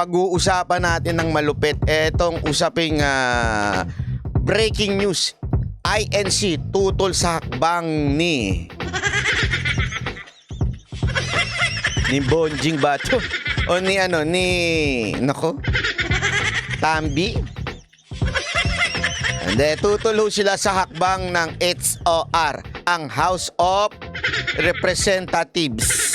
pag-uusapan natin ng malupit etong usaping breaking news. INC tutol sa hakbang ni Bonjing Bato o ni Tambi. Hindi, tutol sila sa hakbang ng HOR, ang House of Representatives.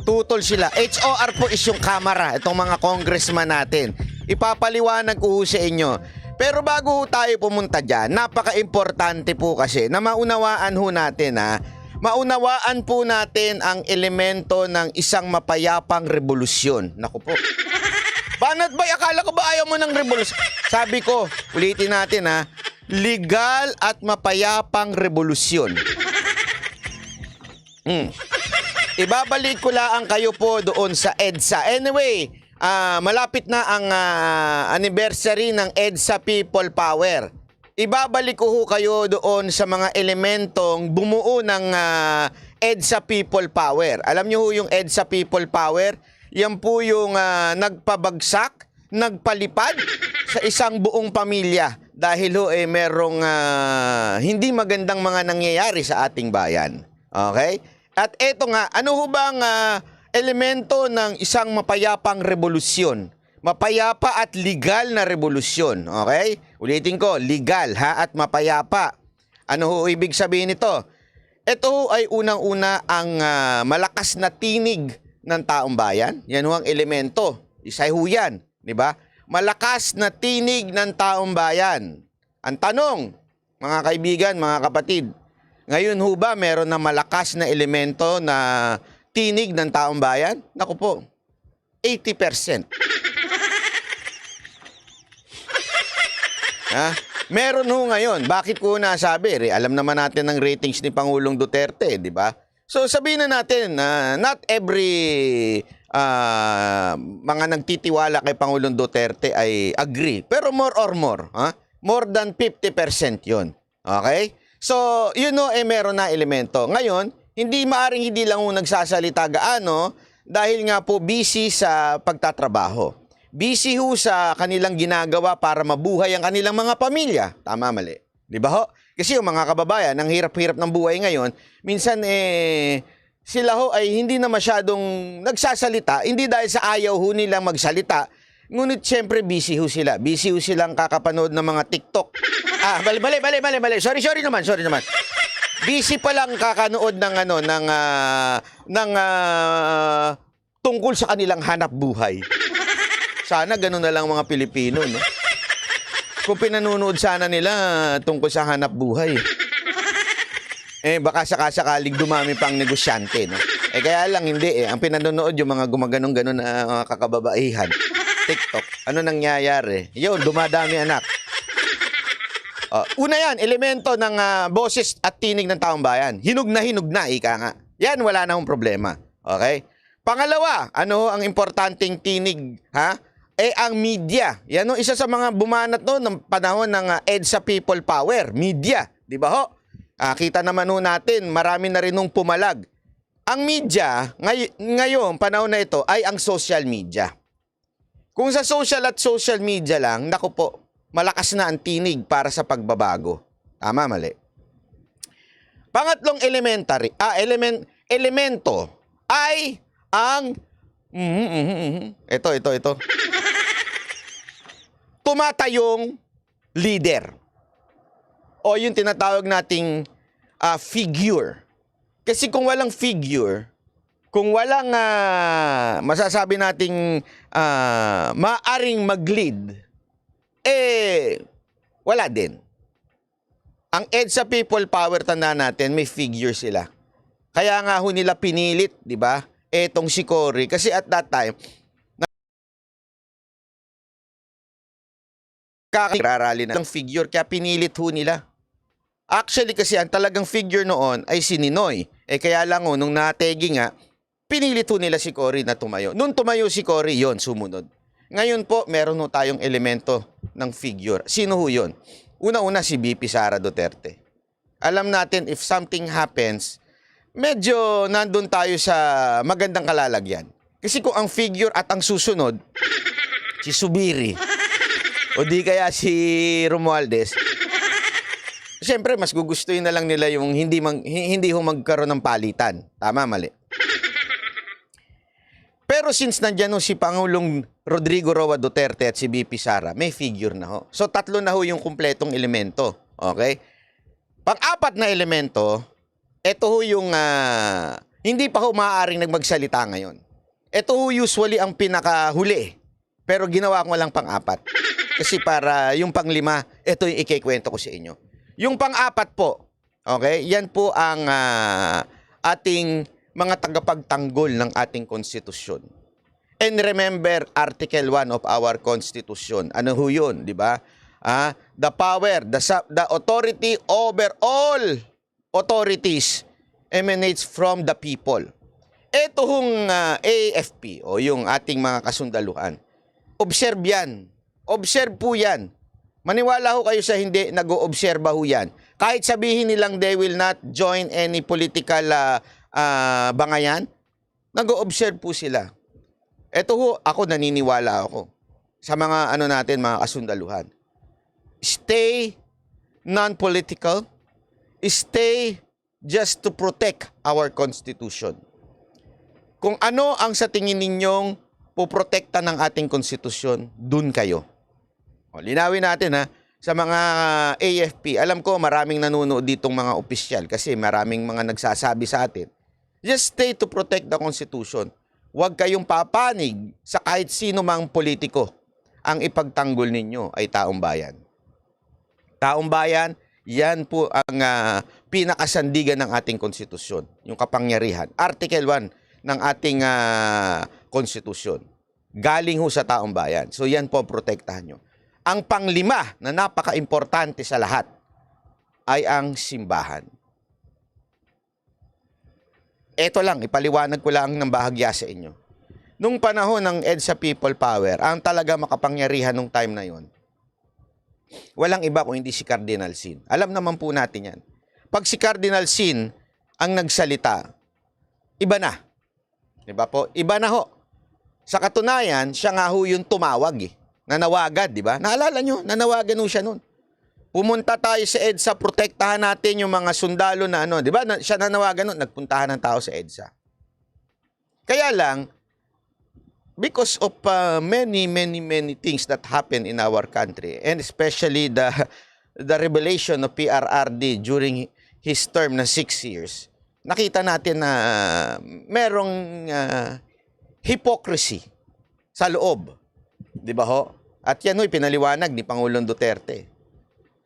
Tutol sila. HOR po is yung kamara, itong mga congressman natin. Ipapaliwanag ko sa inyo. Pero bago tayo pumunta dyan, napaka-importante po kasi na maunawaan natin maunawaan po natin ang elemento ng isang mapayapang revolusyon. Naku po. Banat ba? Akala ko ba ayaw mo ng revolusyon? Sabi ko, ulitin natin legal at mapayapang revolusyon. Ibabalik ko lang kayo po doon sa EDSA. Anyway, malapit na ang anniversary ng EDSA People Power. Ibabalik ko kayo doon sa mga elementong bumuo ng EDSA People Power. Alam niyo yung EDSA People Power? Yan po yung nagpabagsak, nagpalipad sa isang buong pamilya dahil merong hindi magandang mga nangyayari sa ating bayan. Okay? At eto nga, ano bang elemento ng isang mapayapang revolusyon? Mapayapa at legal na revolusyon. Okay? Ulitin ko, legal at mapayapa. Ano ibig sabihin nito? Ito ay unang-una ang malakas na tinig ng taong bayan. Yan ang elemento. Isa yan, di ba? Malakas na tinig ng taong bayan. Ang tanong, mga kaibigan, mga kapatid, ngayon ba meron na malakas na elemento na tinig ng taong bayan? Naku po, 80%. Meron ngayon. Bakit ko nasabi? Alam naman natin ang ratings ni Pangulong Duterte, di ba? So sabihin na natin, not every mga nagtitiwala kay Pangulong Duterte ay agree. Pero more or more, more than 50% yun. Okay? So, meron na elemento. Ngayon, hindi lang nagsasalita gaano dahil nga po busy sa pagtatrabaho. Busy sa kanilang ginagawa para mabuhay ang kanilang mga pamilya. Tama, mali. Di ba ho? Kasi yung mga kababayan, ang hirap-hirap ng buhay ngayon, minsan sila ay hindi na masyadong nagsasalita, hindi dahil sa ayaw nilang magsalita, ngunit syempre busy sila. Busy silang kakapanood ng mga TikTok. Mali. Sorry naman. Busy pa lang kakanood ng tungkol sa kanilang hanap buhay. Sana ganun na lang mga Pilipino, no? Kung pinanunood sana nila tungkol sa hanap buhay. Baka sakaling dumami pang negosyante, no? Kaya lang hindi Ang pinanonood yung mga gumaganong-ganon na mga kakababaihan. TikTok. Ano nangyayari? Yun, dumadami anak. Una yan, elemento ng boses at tinig ng taong bayan. Hinog na, ika nga. Yan, wala na akong problema. Okay? Pangalawa, ano ang importanteng tinig, ang media. Yan isa sa mga bumanat ng panahon ng EDSA People Power. Media. Di ba ho? Kita naman natin, marami na rin nung pumalag. Ang media, ngayon, panahon na ito, ay ang social media. Kung sa social media lang, naku po, malakas na ang tinig para sa pagbabago. Tama, mali. Pangatlong elemento ay ang ito. Tumatayong leader. O yung tinatawag nating figure. Kasi kung walang figure, kung walang masasabi nating maaring mag-lead, wala din. Ang EDSA People Power, tanda natin, may figure sila. Kaya nga nila pinilit, di ba? Etong si Cory. Kasi at that time, kakarali na ng figure, kaya pinilit nila. Actually kasi ang talagang figure noon ay si Ninoy. Kaya lang nung nategi nga, pinilit nila si Cory na tumayo. Nung tumayo si Cory, yon sumunod. Ngayon po, meron tayong elemento ng figure. Sino yun? Una-una si VP Sara Duterte. Alam natin, if something happens, medyo nandun tayo sa magandang kalalagyan. Kasi kung ang figure at ang susunod, si Subiri, o di kaya si Romualdez, siyempre mas gugustuhin na lang nila yung hindi ho magkaroon ng palitan. Tama, mali. Pero since nandyan ho si Pangulong Rodrigo Roa Duterte at si BP Sara, may figure na ho. So tatlo na ho yung kumpletong elemento. Okay? Pang-apat na elemento, ito ho yung hindi pa ho maaaring nagmagsalita ngayon. Ito ho usually ang pinakahuli. Pero ginawa ko lang pang-apat. Kasi para yung pang-lima, ito yung ikikwento ko sa inyo. Yung pang-apat po, okay, yan po ang ating mga tagapagtanggol ng ating konstitusyon. And remember, Article 1 of our Constitution. Ano ho yun, di ba? The power, the authority over all authorities emanates from the people. Ito hong AFP o yung ating mga kasundaluhan. Observe yan. Observe po yan. Maniwala ho kayo sa hindi, nag-oobserba ho yan. Kahit sabihin nilang they will not join any political bangayan, nag-oobserve po sila. Ito ho, ako naniniwala ako sa mga natin, mga kasundaluhan. Stay non-political. Stay just to protect our Constitution. Kung ano ang sa tingin ninyong poprotekta ng ating konstitusyon, dun kayo. O, linawin natin sa mga AFP. Alam ko maraming nanonood ditong mga opisyal kasi maraming mga nagsasabi sa atin. Just stay to protect the Constitution. Huwag kayong papanig sa kahit sino mang politiko. Ang ipagtanggol ninyo ay taong bayan. Taong bayan, yan po ang pinakasandigan ng ating konstitusyon. Yung kapangyarihan. Article 1 ng ating konstitusyon. Galing ho sa taong bayan. So yan po protektahan nyo. Ang panglima na napaka-importante sa lahat ay ang simbahan. Ito lang, ipaliwanag ko lang ng bahagya sa inyo. Nung panahon ng EDSA People Power, ang talaga makapangyarihan nung time na yon, walang iba kung hindi si Cardinal Sin. Alam naman po natin yan. Pag si Cardinal Sin ang nagsalita, iba na. Diba po? Iba na ho. Sa katunayan, siya nga ho yung tumawag Nanawagan, di ba? Naalala nyo, nanawagan ho siya nun. Pumunta tayo sa EDSA, protektahan natin yung mga sundalo na di ba? Siya nanawagan nun, nagpuntahan ng tao sa EDSA. Kaya lang, because of many things that happen in our country, and especially the revelation of PRRD during his term na 6 years, nakita natin na merong hypocrisy sa loob. Di ba ho? At yan ho'y pinaliwanag ni Pangulong Duterte.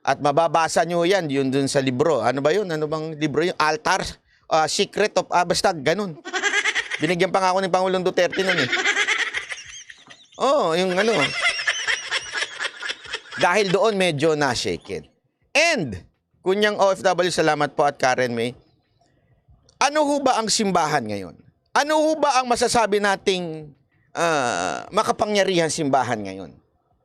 At mababasa nyo yan, yun dun sa libro. Ano ba yun? Ano bang libro yun? Altar? Secret of... basta ganun. Binigyan pa nga ako ni Pangulong Duterte nun yung Dahil doon medyo na-shaken. And, kunyang OFW, salamat po at Karen May. Ano ho ba ang simbahan ngayon? Ano ho ba ang masasabi nating makapangyarihan simbahan ngayon?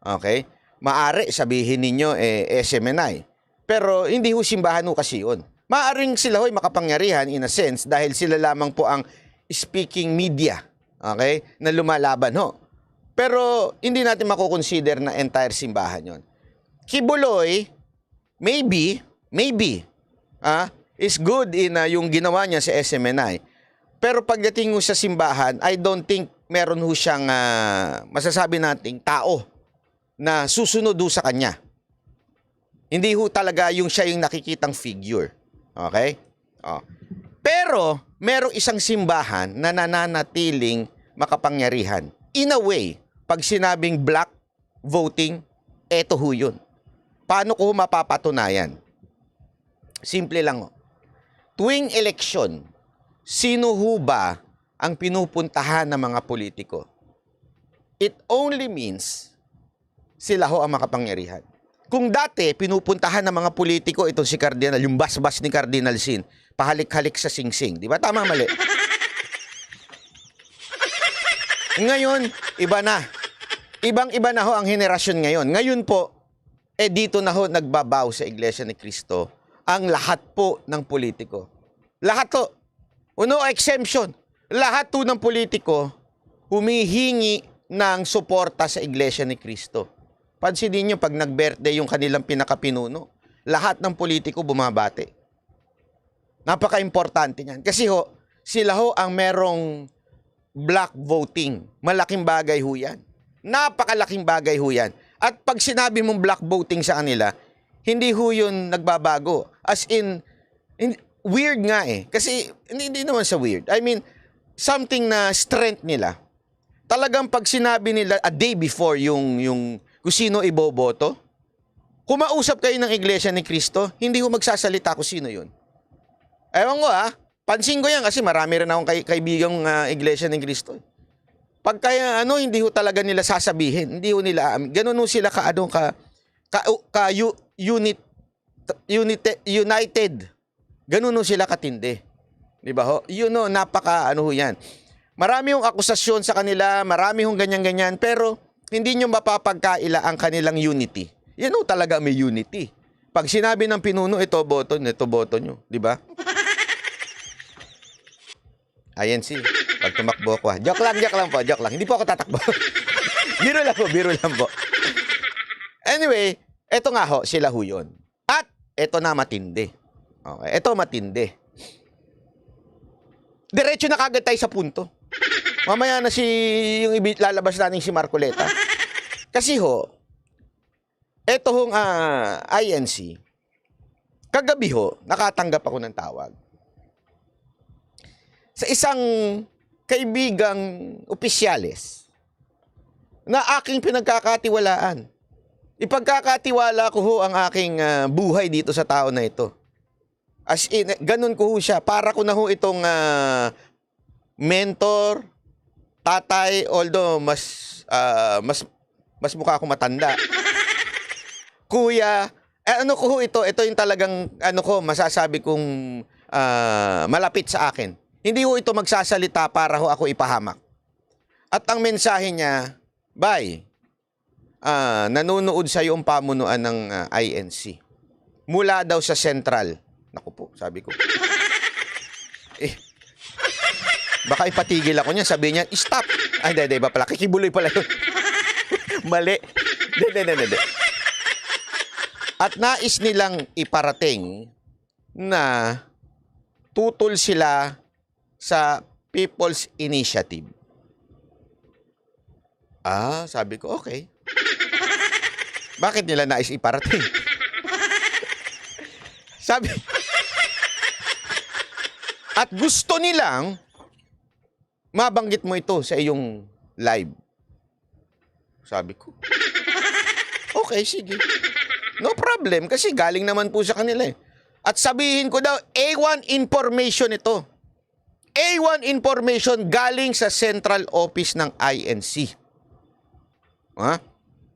Okay? Maari sabihin ninyo SMNI. Pero hindi ho simbahan ho kasi yun. Maaring sila ho'y makapangyarihan in a sense dahil sila lamang po ang speaking media. Okay? Na lumalaban ho. Pero hindi natin makukonsider na entire simbahan yon. Kibuloy, maybe, is good in yung ginawa niya sa SMNI. Pero pagdating ho sa simbahan, I don't think meron ho siyang masasabi nating tao na susunod ho sa kanya. Hindi ho talaga yung siya yung nakikitang figure. Okay? Pero, merong isang simbahan na nananatiling makapangyarihan. In a way, pag sinabing black voting, eto ho yun. Paano ko mapapatunayan? Simple lang ho. Tuwing eleksyon, sino ho ba ang pinupuntahan ng mga politiko? It only means sila ho ang makapangyarihan. Kung dati, pinupuntahan ng mga politiko itong si Cardinal, yung basbas ni Cardinal Sin, pahalik-halik sa singsing. Di ba? Tama, mali? Ngayon, iba na. Ibang-iba na ho ang henerasyon ngayon. Ngayon po, dito na ho nagbabaw sa Iglesia ni Cristo ang lahat po ng politiko. Lahat to. No exemption. Lahat po ng politiko humihingi ng suporta sa Iglesia ni Cristo. Pansinin nyo, pag nag-birthday yung kanilang pinakapinuno, lahat ng politiko bumabati. Napaka-importante niyan. Kasi sila ang merong black voting. Malaking bagay ho yan. Napakalaking bagay ho yan. At pag sinabi mong black voting sa kanila, hindi ho yun nagbabago. As in weird nga eh. Kasi hindi naman sa weird. I mean, something na strength nila. Talagang pag sinabi nila a day before yung kung sino iboboto, kumausap kayo ng Iglesia ni Cristo, hindi ko magsasalita kung sino yun. Ewan ko pansin ko yan kasi marami rin akong kaibigang Iglesia ni Cristo. Pag kaya hindi ho talaga nila sasabihin, hindi ho nila ganun ho sila united. Ganun ho sila katindi. Di ba ho? Yun ho, napaka ho yan. Marami hong akusasyon sa kanila, marami hong ganyan-ganyan, pero hindi nyo mapapagkaila ang kanilang unity. Yan ho talaga may unity. Pag sinabi ng pinuno, ito boto nyo. Di ba? INC, pag tumakbo ko Joke lang po. Hindi po ako tatakbo. Biro lang po. Anyway, eto nga ho, sila ho yun. At eto na matindi. Okay, eto matindi. Diretso na kagad tayo sa punto. Mamaya na yung lalabas natin si Marcoleta. Kasi eto hong INC, kagabi nakatanggap ako ng tawag. Sa isang kaibigang opisyales na aking pinagkakatiwalaan. Ipagkakatiwala ko ang aking buhay dito sa tao na ito. As in, ganun ko siya. Para ko na itong mentor, tatay, although mas mukha ako matanda. Kuya, ito yung talagang masasabi kong malapit sa akin. Hindi ito magsasalita para ako ipahamak. At ang mensahe niya, bye, nanonood sa iyong pamunuan ng INC. Mula daw sa Central. Naku po, sabi ko. Baka ipatigil ako niya, sabi niya, stop. Ay, hindi, iba pala. Kikibuloy pala yun. Mali. Hindi. At nais nilang iparating na tutol sila sa People's Initiative. Sabi ko, okay. Bakit nila nais iparating? Sabi, at gusto nilang mabanggit mo ito sa iyong live. Sabi ko, okay, sige. No problem, kasi galing naman po sa kanila eh. At sabihin ko daw, A1 information ito. A1 information galing sa central office ng INC.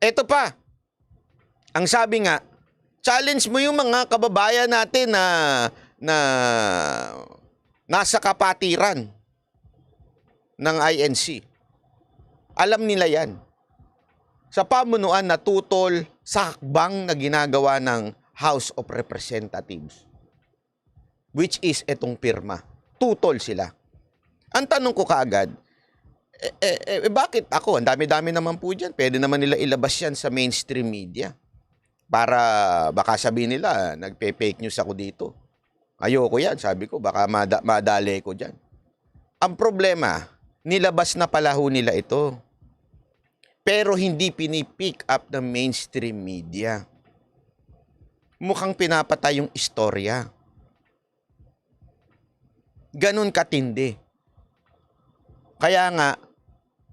Ito pa. Ang sabi nga, challenge mo yung mga kababayan natin na nasa kapatiran ng INC. Alam nila yan. Sa pamunuan na tutol sa hakbang na ginagawa ng House of Representatives. Which is etong pirma. Tutol sila. Ang tanong ko kaagad, bakit ako? Ang dami-dami naman po dyan. Pwede naman nila ilabas yan sa mainstream media. Para baka sabihin nila, nagpe-fake news ako dito. Ayoko yan, sabi ko. Baka madali ko dyan. Ang problema, nilabas na pala ho nila ito. Pero hindi pinipick up ng mainstream media. Mukhang pinapatay yung istorya. Ganun katindi. Kaya nga,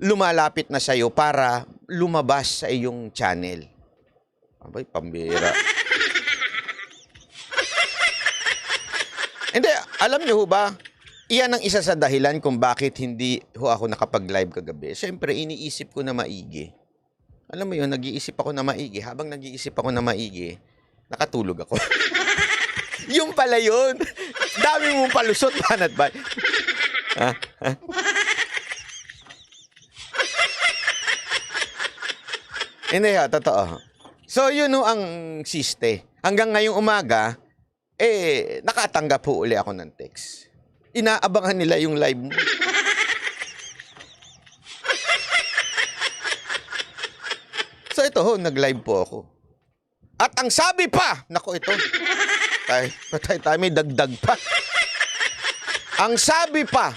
lumalapit na sa'yo para lumabas sa iyong channel. Abay, pambira. Hindi, alam niyo ho ba, iyan ang isa sa dahilan kung bakit hindi ho ako nakapag-live kagabi. Siyempre, iniisip ko na maigi. Alam mo yun, nag-iisip ako na maigi. Habang nag-iisip ako na maigi, nakatulog ako. Yung pala yun. Dami mong palusot, banat ba? Hindi ha, totoo. So, yun ho ang siste. Hanggang ngayong umaga, nakatanggap po uli ako ng text. Inaabangan nila yung live mo. Ito ho, nag-live po ako. At ang sabi pa, nako ito, patay tayo, may dagdag pa. Ang sabi pa,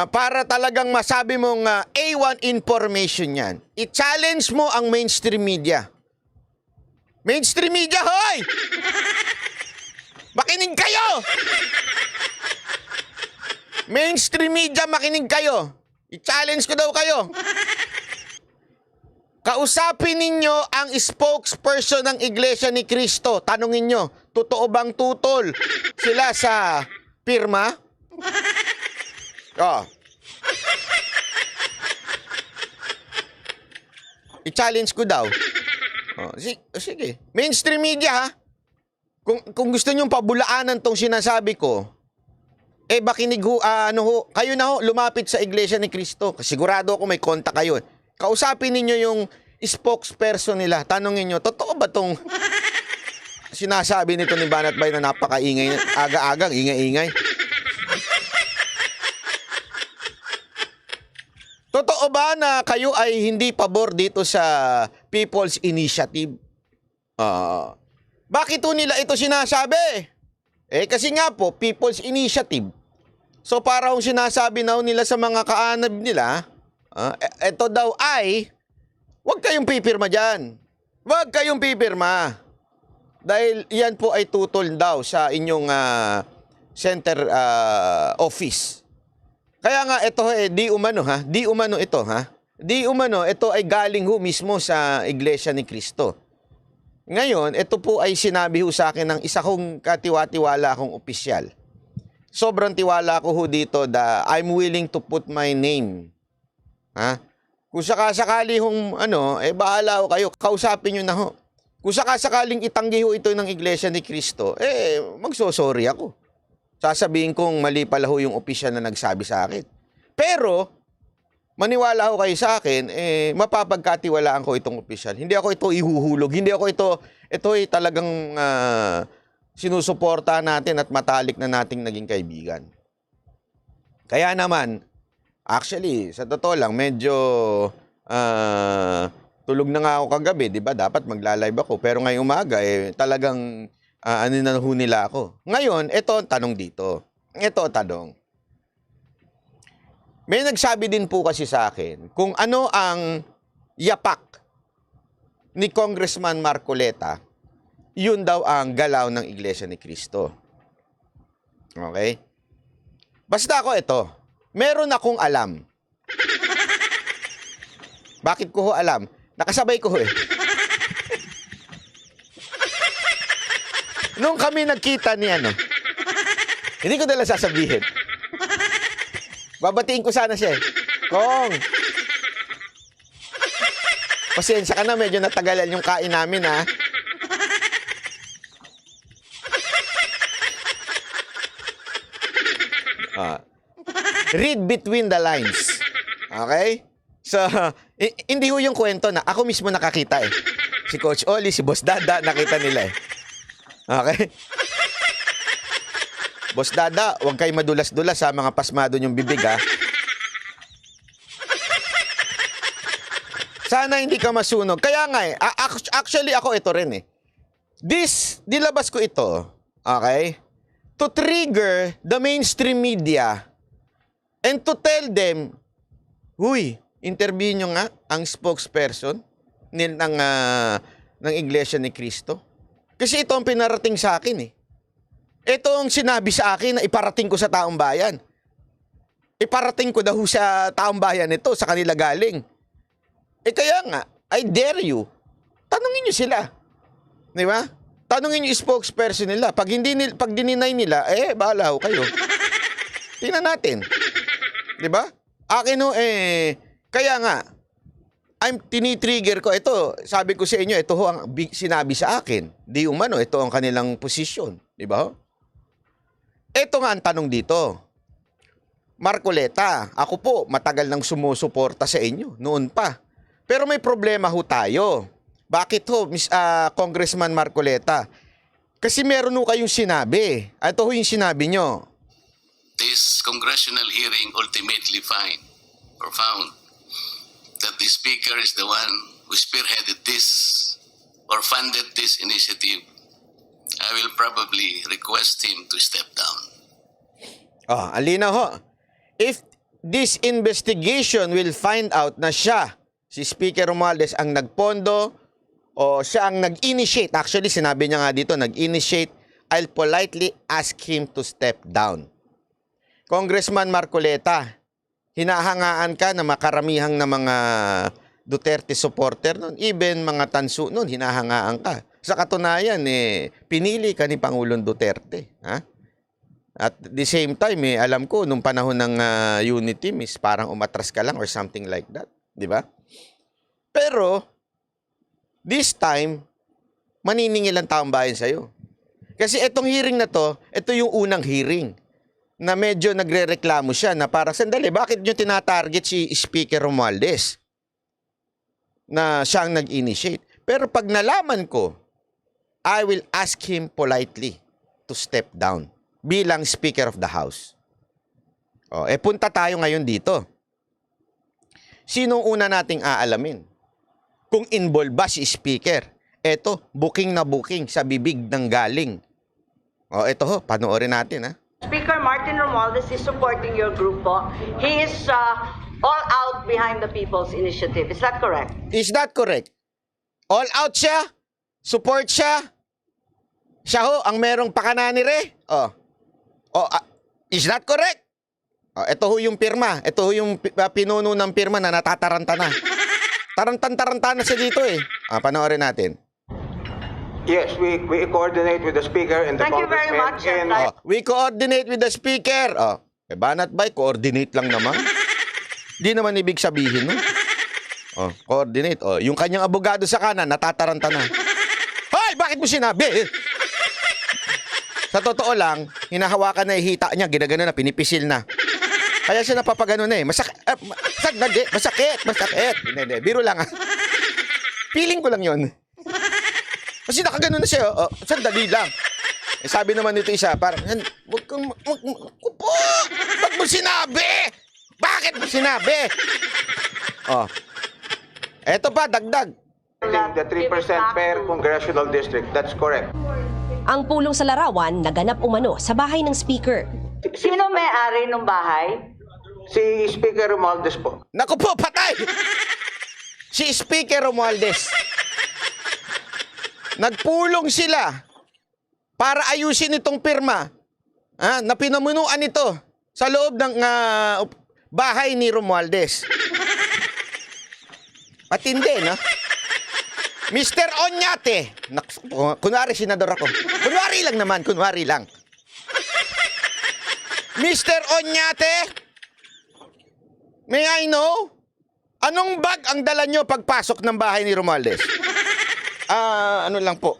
para talagang masabi mong A1 information yan, i-challenge mo ang mainstream media. Mainstream media, hoy! Makinig kayo! Mainstream media, makinig kayo. I-challenge ko daw kayo. Kausapin ninyo ang spokesperson ng Iglesia ni Cristo. Tanungin nyo, totoo bang tutol sila sa pirma? I-challenge ko daw. Sige. Mainstream media, ha? Kung gusto nyong pabulaanan tong sinasabi ko, bakinig ho, kayo na ho, lumapit sa Iglesia ni Cristo. Sigurado ako may kontak kayo. Kausapin ninyo yung spokesperson nila. Tanungin nyo, totoo ba tong sinasabi nito ni Banat Bay na napakaingay, aga-agang, ingay-ingay? Totoo ba na kayo ay hindi pabor dito sa People's Initiative? Bakit ho nila ito sinasabi? Kasi nga po, People's Initiative. So para kung sinasabi na nila sa mga kaanab nila, ito daw ay, huwag kayong pipirma dyan. Huwag kayong pipirma. Dahil yan po ay tutol daw sa inyong center office. Kaya nga ito di umano ito ay galing ho mismo sa Iglesia ni Cristo. Ngayon, ito po ay sinabi ho sa akin ng isa kong katiwa-tiwala akong opisyal. Sobrang tiwala ko ho dito that I'm willing to put my name. Kung sakasakali hong bahala ho kayo, kausapin nyo na ho. Kung sakasakaling itanggi ho ito ng Iglesia ni Cristo, magsosorry ako. Sasabihin kong mali pala ho yung opisyal na nagsabi sa akin. Pero, maniwala ho kayo sa akin, mapapagkatiwalaan ko itong opisyal. Hindi ako ito ihuhulog. Hindi ako ito ay talagang sinusuporta natin at matalik na nating naging kaibigan. Kaya naman, actually, sa totoo lang, medyo tulog na nga ako kagabi, di ba? Dapat magla-live ako. Pero ngayong umaga, talagang na ho nila ako. Ngayon, ito ang tanong dito. Ito ang tanong. May nagsabi din po kasi sa akin kung ano ang yapak ni Congressman Marcoleta, yun daw ang galaw ng Iglesia ni Cristo. Okay? Basta ako ito, meron akong alam. Bakit ko ho alam? Nakasabay ko ho Nung kami nagkita ni hindi ko dala sasabihin. Babatiin ko sana siya Kong, pasensya ka na, medyo natagalan yung kain namin Read between the lines. Okay? So, hindi ho yung kwento na ako mismo nakakita Si Coach Oli, si Boss Dada, nakita nila Okay? Boss Dada, huwag kayo madulas-dulas sa mga pasmado niyong bibig Sana hindi ka masunog. Kaya nga actually ako ito rin Dilabas ko ito, okay? To trigger the mainstream media and to tell them, huy, interview nyo nga ang spokesperson ng Iglesia ni Cristo. Kasi ito ang pinarating sa akin Ito ang sinabi sa akin na iparating ko sa taong bayan. Iparating ko daw sa taong bayan ito, sa kanila galing. Kaya nga, I dare you, tanungin nyo sila. Di ba? Tanungin nyo yung spokesperson nila. Pag dininay nila, bahala ho kayo. Tingnan natin. Di ba? Akin kaya nga, tinitrigger ko, ito, sabi ko sa inyo, ito ho ang sinabi sa akin. Di umano, ito ang kanilang posisyon. Di ba? Ito nga ang tanong dito. Marcoleta, ako po, matagal nang sumusuporta sa inyo, noon pa. Pero may problema ho tayo. Bakit ho, Congressman Marcoleta? Kasi meron ho kayong sinabi. Ito ho yung sinabi nyo. This congressional hearing ultimately found that the Speaker is the one who spearheaded this or funded this initiative, I will probably request him to step down. Oh, alina ho. If this investigation will find out na siya, si Speaker Romualdez, ang nagpondo o siya ang nag-initiate, actually sinabi niya nga dito, nag-initiate, I'll politely ask him to step down. Congressman Marcoleta, hinahangaan ka na makaramihang na mga Duterte supporter nun, even mga tansu nun, hinahangaan ka. Sa katunayan, pinili ka ni Pangulong Duterte. Ha? At the same time, alam ko, nung panahon ng unity, parang umatras ka lang or something like that. Di ba? Pero, this time, maniningil ang taong bayan sa'yo. Kasi itong hearing na to, ito yung unang hearing na medyo nagre-reklamo siya na parang, sandali, bakit nyo tinatarget si Speaker Romualdez na siya ang nag-initiate? Pero pag nalaman ko, I will ask him politely to step down bilang Speaker of the House. O, punta tayo ngayon dito. Sinong una nating aalamin? Kung involved ba si Speaker? Eto, booking na booking sa bibig ng galing. O, eto ho, panoorin natin ha. Speaker Martin Romualdez is supporting your group po. He is all out behind the People's Initiative. Is that correct? Is that correct? All out siya? Support siya? Siya ho, ang merong pakananire? Is that correct? Ito ho yung pirma. Ito ho yung pinuno ng pirma na natataranta na. Tarantan-taranta na siya dito eh. Panoorin natin. Yes, we coordinate with the Speaker and the Thank you very Congressman. much. We coordinate with the Speaker. Banat ba? Coordinate lang naman. Di naman ibig sabihin, no? Coordinate. Yung kanyang abogado sa kanan, natataranta na. Hoy, bakit mo sinabi? Sa totoo lang, hinahawakan na ihita niya, ginagano na, pinipisil na. Kaya siya napapagano na eh. Masakit. Hindi, biro lang. Feeling ko lang yon. Kasi nakagano na siya. Sandali lang. Sabi naman nito isa, parang, wag mo sinabi? Bakit mo sinabi? Eto pa, dagdag. The 3% per congressional district. That's correct. Ang pulong sa larawan naganap umano sa bahay ng Speaker. Sino may-ari ng bahay? Si Speaker Romualdez po. Naku po, patay! Si Speaker Romualdez. Nagpulong sila para ayusin itong pirma na pinamunuan nito sa loob ng bahay ni Romualdez. Matindi, no? Mr. Onyate. Kunwari, senador ako. Kunwari lang naman, kunwari lang. Mr. Onyate, may I know? Anong bag ang dala nyo pagpasok ng bahay ni Romualdez? Ano lang po.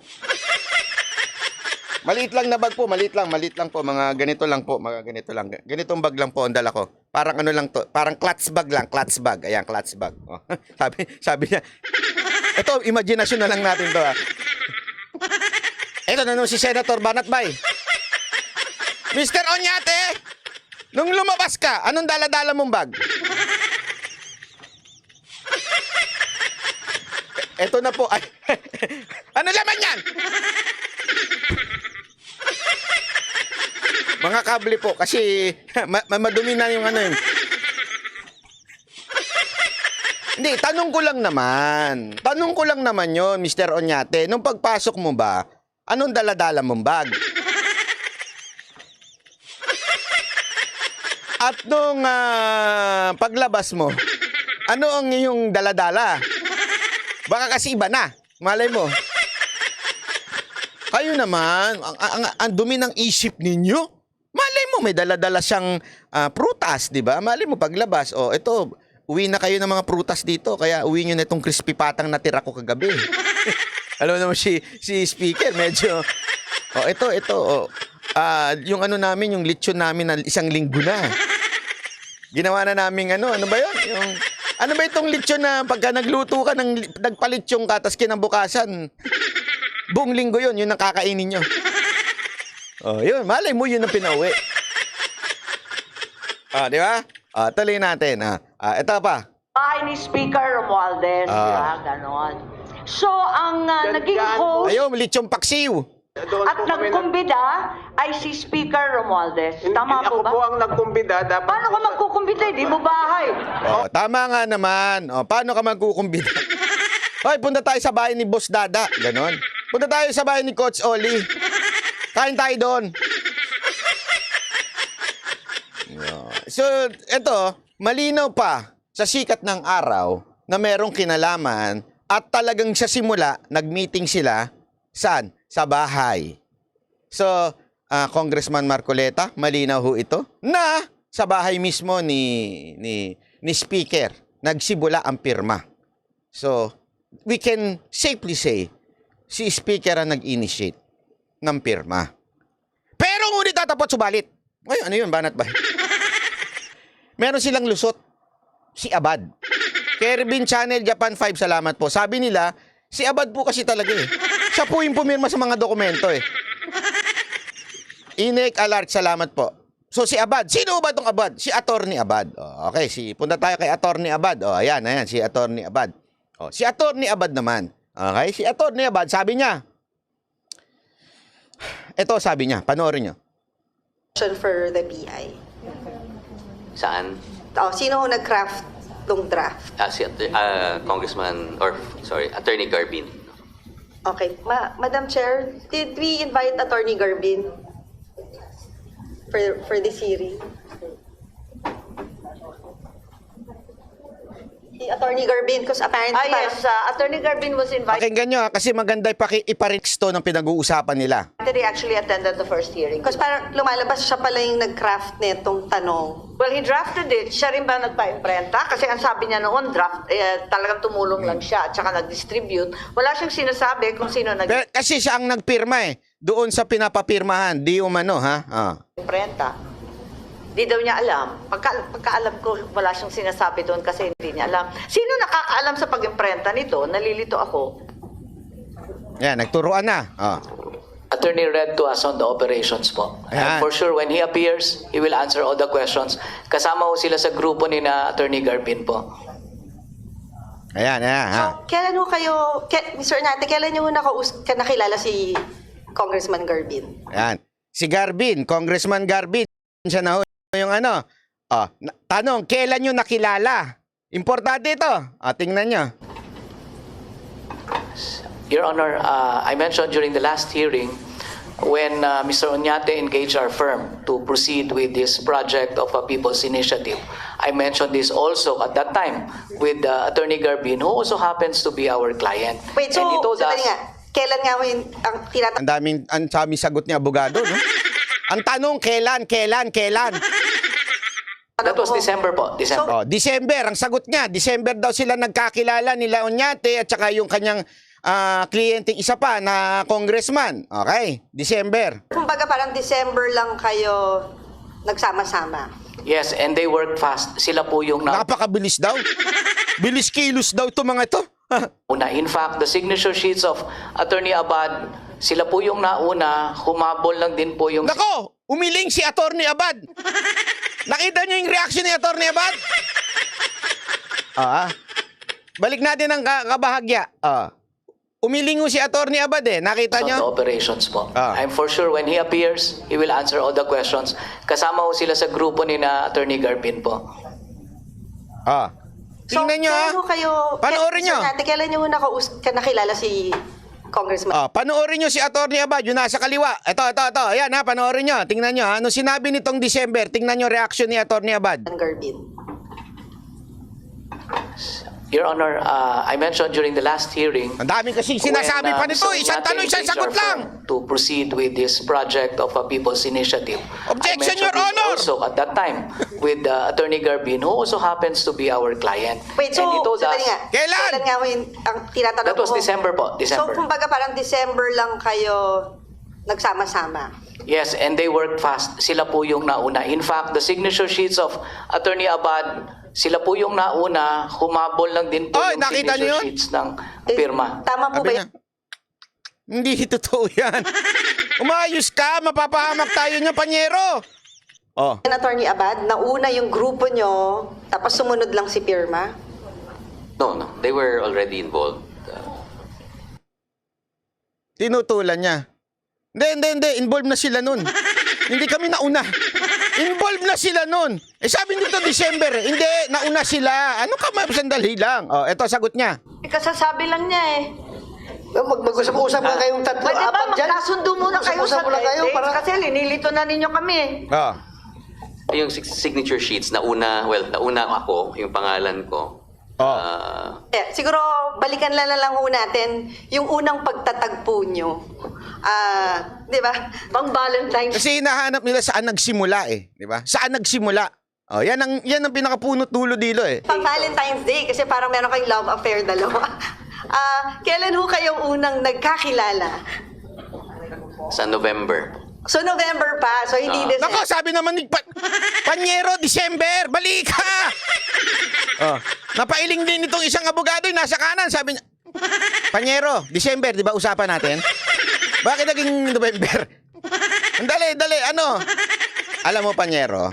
Maliit lang na bag po, maliit lang po. Mga ganito lang po, mga ganito lang. Ganitong bag lang po ang dala ko. Parang ano lang to, parang clutch bag lang, clutch bag. Ayan, clutch bag. Sabi niya, ito, imagination na lang natin to ha. Ito na nung si Senator Banatbay. Mr. Onyate, nung lumabas ka, anong dala-dala mong bag? Ito na po. Ay, ano laman yan? Mga kable po, kasi madumi na yung ano yun. Hindi, tanong ko lang naman. Tanong ko lang naman yun, Mr. Onyate. Nung pagpasok mo ba, anong dala-dala mong bag? At nung paglabas mo, ano ang iyong dala-dala? Baka kasi iba na. Malay mo. Kayo naman, ang dumi ng isip ninyo. Malay mo, may dala-dala siyang prutas, di ba? Malay mo, paglabas, ito, uwi na kayo ng mga prutas dito, kaya uwi nyo na itong crispy patang natira ko kagabi. Alam mo naman si Speaker, medyo, ito, yung ano namin, yung lechon namin na isang linggo na. Ginawa na namin ano ba yun? Yung, ano ba itong lechon na pagka nagluto ka, nagpalitsyon ka, tapos kinabukasan, buong linggo yun ang kakainin nyo. Yun, malay mo yun ang pinauwi. Di ba? Tuloy natin. Ito pa. Bahay ni Speaker Romualdez, ganon. So, ang naging Yan host Ayaw, lechong paksiw. Doon at po kami nagkumbida ay si Speaker Romualdez. Tama po Ako po ba? ang nagkumbida. Dapat Paano ka magkukumbida? Di mo bahay. Oh, tama nga naman. Oh, paano ka magkukumbida? Hoy, punta tayo sa bahay ni Boss Dada. Ganon. Punta tayo sa bahay ni Coach Oli. Kain tayo doon. So, eto, malinaw pa sa sikat ng araw na merong kinalaman at talagang sa simula, nag-meeting sila, saan? Sa bahay. So, Congressman Marcoleta, malinaw ho ito, na sa bahay mismo ni Speaker, nagsimula ang pirma. So, we can safely say, si Speaker ang nag-initiate ng pirma. Pero ngunit tatapot subalit. Ay, ano yun? Banat ba? Meron silang lusot. Si Abad. Kervin Channel Japan 5, salamat po. Sabi nila, si Abad po kasi talaga eh. Siya po yung pumirma sa mga dokumento eh. Inek Alert, salamat po. So si Abad, sino ba itong Abad? Si Attorney Abad. Oh, okay, punta tayo kay Attorney Abad. Oh, ayan, si Attorney Abad. Oh, si Attorney Abad naman. Okay, si Attorney Abad, sabi niya. Ito sabi niya, panoorin niyo. For the BI. Saan? Sino ho nag-craft tong draft? Si Congressman, or sorry, Attorney Garbin. Okay. Madam Chair, did we invite Attorney Garbin for this hearing? Si Attorney Garbin, because apparently Yes, Attorney Garbin was invited. Pakinggan nyo kasi maganda ipariksto ng pinag-uusapan nila. He actually attended the first hearing. because parang lumalabas siya pala yung nag-craft netong tanong. Well, he drafted it. Siya rin ba nagpa-imprenta? Kasi ang sabi niya noon, draft, talagang tumulong lang siya at saka nag-distribute. Wala siyang sinasabi kung sino Kasi siya ang nagpirma eh. Doon sa pinapapirmahan. Di umano ha. nag-imprenta. Di daw niya alam. Pagkaalam ko, wala siyang sinasabi doon kasi hindi niya alam. Sino nakakaalam sa pag-imprenta nito? Nalilito ako. Yan, nagturuan na. Attorney read to us on the operations po. Ayan. And for sure, when he appears, he will answer all the questions. Kasama ho sila sa grupo ni na Attorney Garbin po. Ayan. So, kailan ho kayo, Mr. Nate, kailan nyo nakilala si Congressman Garbin? Ayan. Si Garbin, Congressman Garbin, siya na ho yung ano. Tanong, kailan nyo nakilala? Importante ito. Tingnan nyo. Your Honor, I mentioned during the last hearing when Mr. Oñate engaged our firm to proceed with this project of a People's Initiative. I mentioned this also at that time with Attorney Garbin, who also happens to be our client. Wait, so, And he told us, sandali nga, kailan nga ho yung ang tinatanong? Ang daming sagot ni abogado, no? Ang tanong, kailan? that was December po, December. December, ang sagot niya. December daw sila nagkakilala nila Oñate at saka yung kanyang kliyenteng isa pa na congressman. Okay, December. Kumbaga parang December lang kayo nagsama-sama. Yes, and they worked fast. Sila po yung Napakabilis daw. Bilis kilos daw ito mga ito. nauna. In fact, the signature sheets of Attorney Abad, sila po yung nauna, humabol lang din po yung... Nako, umiling si Attorney Abad. Nakita niyo yung reaction ni Attorney Abad? Balik natin ang kabahagya. Umiling si Attorney Abad eh. Nakita on the niyo? operations po. Ah. I'm for sure when he appears, he will answer all the questions. Kasama ho sila sa grupo ni na Attorney Garbin po. Tingnan niyo kailan ho kayo, Panoorin niyo. Mr. Nate, kailan nyo nakilala si Congressman? Panoorin nyo si Attorney Abad, yung nasa kaliwa. Ito. Ayan ha, panoorin nyo. Tingnan nyo ha. Ano sinabi nitong December, tingnan nyo reaction ni Attorney Abad. Garbin. Your Honor, I mentioned during the last hearing, Ang daming kasing sinasabi pa nito. Mr. Isang Oñate tanong, isang engaged sagot our lang. firm to proceed with this project of a People's Initiative. Objection, I mentioned Your this Honor! also at that time with Attorney Garbin, who also happens to be our client. Wait, so, And he told us, sandali nga. Kailan? Kailan nga ho yung ang tinatanong that was ko? December po, So, December. kumbaga parang December lang kayo nagsama-sama. Yes, and they worked fast. Sila po yung nauna. In fact, the signature sheets of Attorney Abad, sila po yung nauna, humabol lang din po Oy, yung nakita niyo signature yun? sheets ng pirma. Tama po Sabi ba niya, hindi totoo yan. Umayos ka, mapapahamak tayo niya, panyero. yan, Attorney Abad? Nauna yung grupo nyo, tapos sumunod lang si Pirma? No, they were already involved. Tinutulan niya. Hindi. Involved na sila nun. Hindi kami nauna. Involved na sila nun. Eh sabi nito December. Hindi, nauna sila. Ano ka, sandali lang. Oh, eto, sagot niya. Kasasabi lang niya eh. Mag-usap-usap lang kayong tatlo, Pwede ba apat dyan. magkasundo muna kayo Mag-usap sa muna kayo dates? para... Kasi linilito na ninyo kami eh. Oh. Yung signature sheets, nauna ako, yung pangalan ko. Siguro balikan lang ho natin yung unang pagtatagpo nyo. Di ba? Pang Valentine's. Kasi hinahanap nila saan nagsimula eh. Di ba? Saan nagsimula? Oh, yan ang pinakapunot dulo dilo eh. Pang Valentine's Day kasi parang meron kayong love affair dalawa. Kailan ho kayong unang nagkakilala? Sa November. So November pa, so hindi December. Nako, sabi naman ni Panyero, December, balik ka! Oh, napailing din itong isang abogado yung nasa kanan. Sabi niya, Panyero, December, di ba usapan natin? Bakit naging November? Dali, ano? Alam mo, Panyero,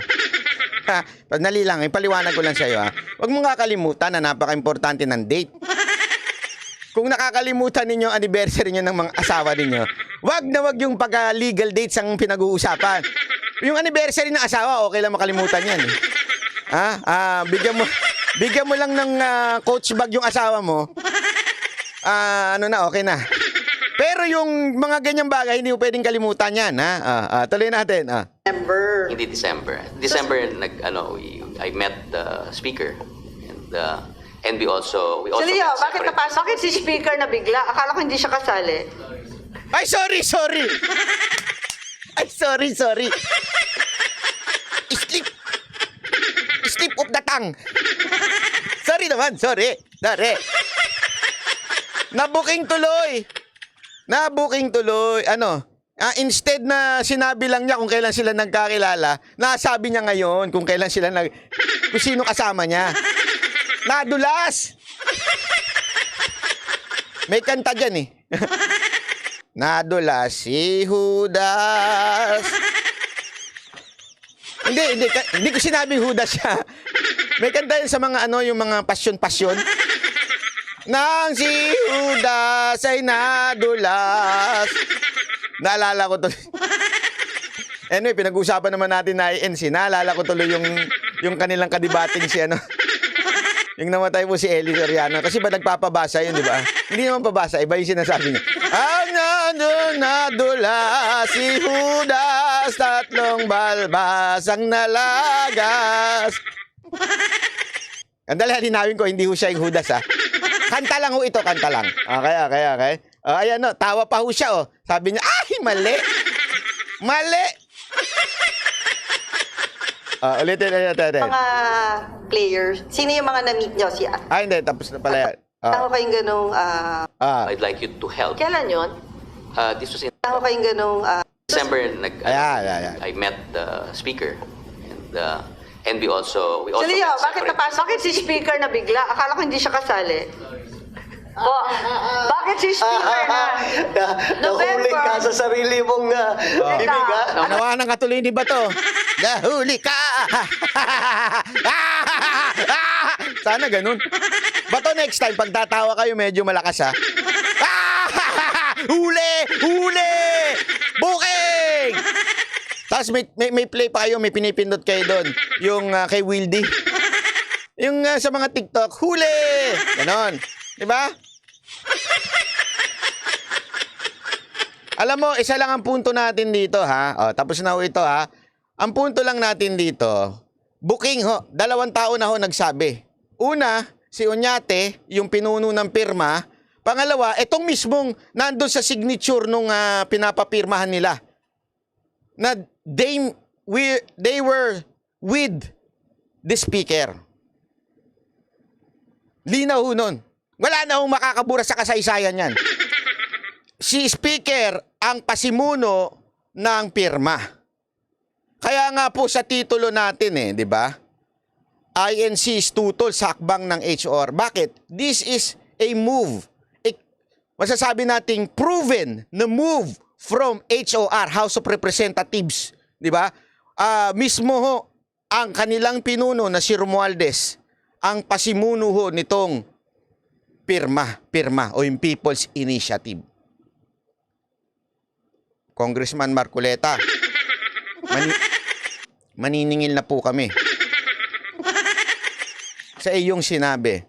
Nali lang, ipaliwanag ko lang sa iyo ha. Huwag mo kakalimutan na napaka-importante ng date. Kung nakakalimutan ninyo ang anniversary nyo ng mga asawa ninyo, wag na wag yung pagka-legal dates ang pinag-uusapan. Yung anniversary ng asawa, okay lang makalimutan yan. Bigyan mo lang ng coach bag yung asawa mo. Okay na. Pero yung mga ganyang bagay, hindi mo pwedeng kalimutan yan, ha? Tuloy natin, December. Hindi December. December, I met the speaker. And we also So Leo, met bakit separate- napasok? Bakit si speaker na bigla? Akala ko hindi siya kasali. Ay, sorry! Ay, sorry! Slip of the tongue. Sorry naman, sorry. Nabuking tuloy. Instead na sinabi lang niya kung kailan sila nagkakilala, nasabi niya ngayon kung kailan sila kung sino kasama niya. Nadulas! May kanta dyan eh. Nadulas si Judas. Hindi ko sinabing Judas siya. May kanta yun sa mga yung mga pasyon. Nang si Judas ay nadulas. Naalala ko tuloy. Anyway, pinag-usapan naman natin na INC. Naalala ko tuloy yung kanilang kadibating si yung namatay po si Eli Soriano. Kasi ba nagpapabasa yun, di ba? Hindi naman pabasa, iba yung sinasabi niya. Ang nadula si Judas, 3 balbas ang nalagas. Andali, halinawin ko, hindi ho siya yung Judas, ha? Kanta lang ho ito, kanta lang. Okay. Ayan, tawa pa ho siya, Sabi niya, ay, mali. Ulitin. Mga players, sino yung mga na-meet nyo? Hindi, tapos na pala yan. Ako kayong ganong... I'd like you to help. Kailan yun? This was in Ako kayong ganong... December. Ayan. I met the speaker. And we also So Leo, met bakit separate- napasok? Bakit si speaker na bigla? Akala ko hindi siya kasali. Bakit si speaker na? Nahuli ka sa sarili mong bibig, ha? Nawanan ka tuloy ni Bato. Nahuli ka! Sana ganun. Bato, next time, pag tatawa kayo, medyo malakas, ha? Huli! Booking! Tapos may play pa kayo, may pinipindot kayo doon. Yung kay Wildy. Yung sa mga TikTok, huli! Ganon. Diba? Alam mo, isa lang ang punto natin dito, ha? Tapos na ho ito, ha? Ang punto lang natin dito, booking ho. 2 tao na ho nagsabi. Una, si Oñate, yung pinuno ng pirma. Pangalawa, itong mismong nandun sa signature nung pinapapirmahan nila. Na they were with the speaker. Linaw ho nun. Wala na hong makakabura sa kasaysayan yan. Si speaker ang pasimuno ng pirma. Kaya nga po sa titulo natin di ba? INC is tutol sa hakbang ng HR. Bakit? This is a move. Masasabi nating proven na move from HOR, House of Representatives. Di ba? Mismo ho, ang kanilang pinuno na si Romualdez, ang pasimuno ho nitong pirma o yung People's Initiative. Congressman Marcoleta, maniningil na po kami. Sa iyong sinabi,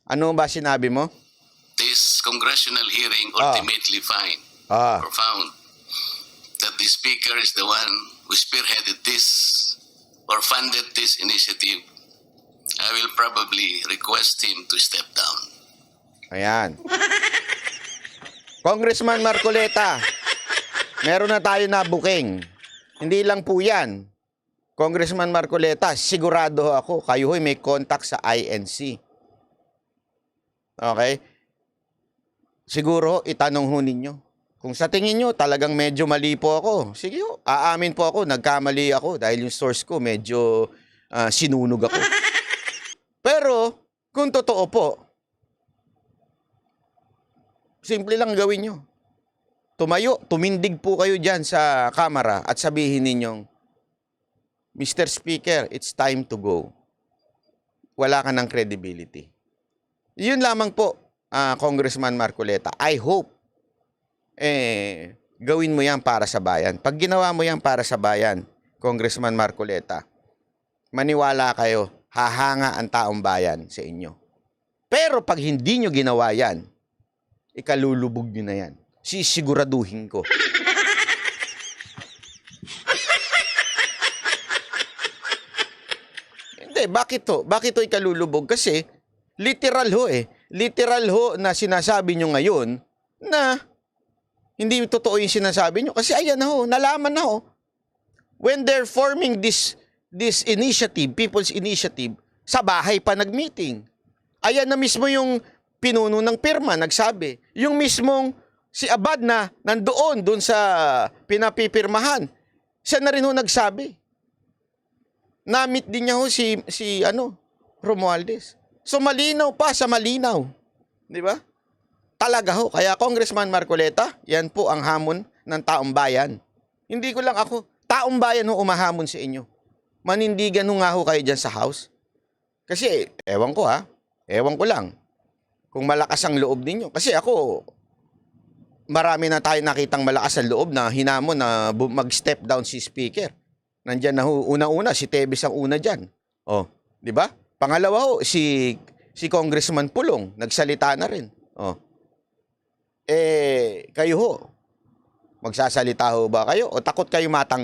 ano ba sinabi mo? This congressional hearing ultimately found that the Speaker is the one who spearheaded this or funded this initiative. I will probably request him to step down. Ayan. Congressman Marcoleta, meron na tayo na booking. Hindi lang po yan. Congressman Marcoleta, sigurado ako, kayo ho'y may contact sa INC. Okay? Siguro, itanong ho ninyo. Kung sa tingin nyo, talagang medyo mali po ako. Sige ho, aamin po ako, nagkamali ako dahil yung source ko medyo sinunog ako. Pero, kung totoo po, simple lang gawin nyo. Tumayo, tumindig po kayo dyan sa kamera at sabihin ninyong, Mr. Speaker, it's time to go. Wala ka ng credibility. Yun lamang po, Congressman Marcoleta. I hope, gawin mo yan para sa bayan. Pag ginawa mo yan para sa bayan, Congressman Marcoleta, maniwala kayo, hahanga ang taong bayan sa inyo. Pero pag hindi nyo ginawa yan, ikalulubog nyo na yan. Sisiguraduhin ko. Hindi, bakit to? Bakit to ikalulubog? Kasi, literal ho Literal ho na sinasabi nyo ngayon na hindi totoo yung sinasabi nyo. Kasi ayan na ho, nalaman na ho. When they're forming this initiative, People's Initiative, sa bahay pa nag-meeting. Ayan na mismo yung pinuno ng pirma, nagsabi. Yung mismong si Abad na nandoon sa pinapipirmahan. Siya na rin ho nagsabi. Na-meet din niya ho si Romualdez. So malinaw pa sa malinaw. Di ba? Talaga ho. Kaya Congressman Marcoleta, yan po ang hamon ng taong bayan. Hindi ko lang ako. Taong bayan ho umahamon sa inyo. Manindigan ho nga ho kayo dyan sa house. Kasi, ewan ko ewan ko lang. Kung malakas ang loob ninyo. Kasi ako, marami na tayo nakitang malakas ang loob na hinamon na mag-step down si Speaker. Nandyan na ho, una-una, si Tebes ang una dyan. Oh, di ba? Pangalawa ho, si Congressman Pulong, nagsalita na rin. Oh. Kayo ho, magsasalita ho ba kayo? O takot kayo matang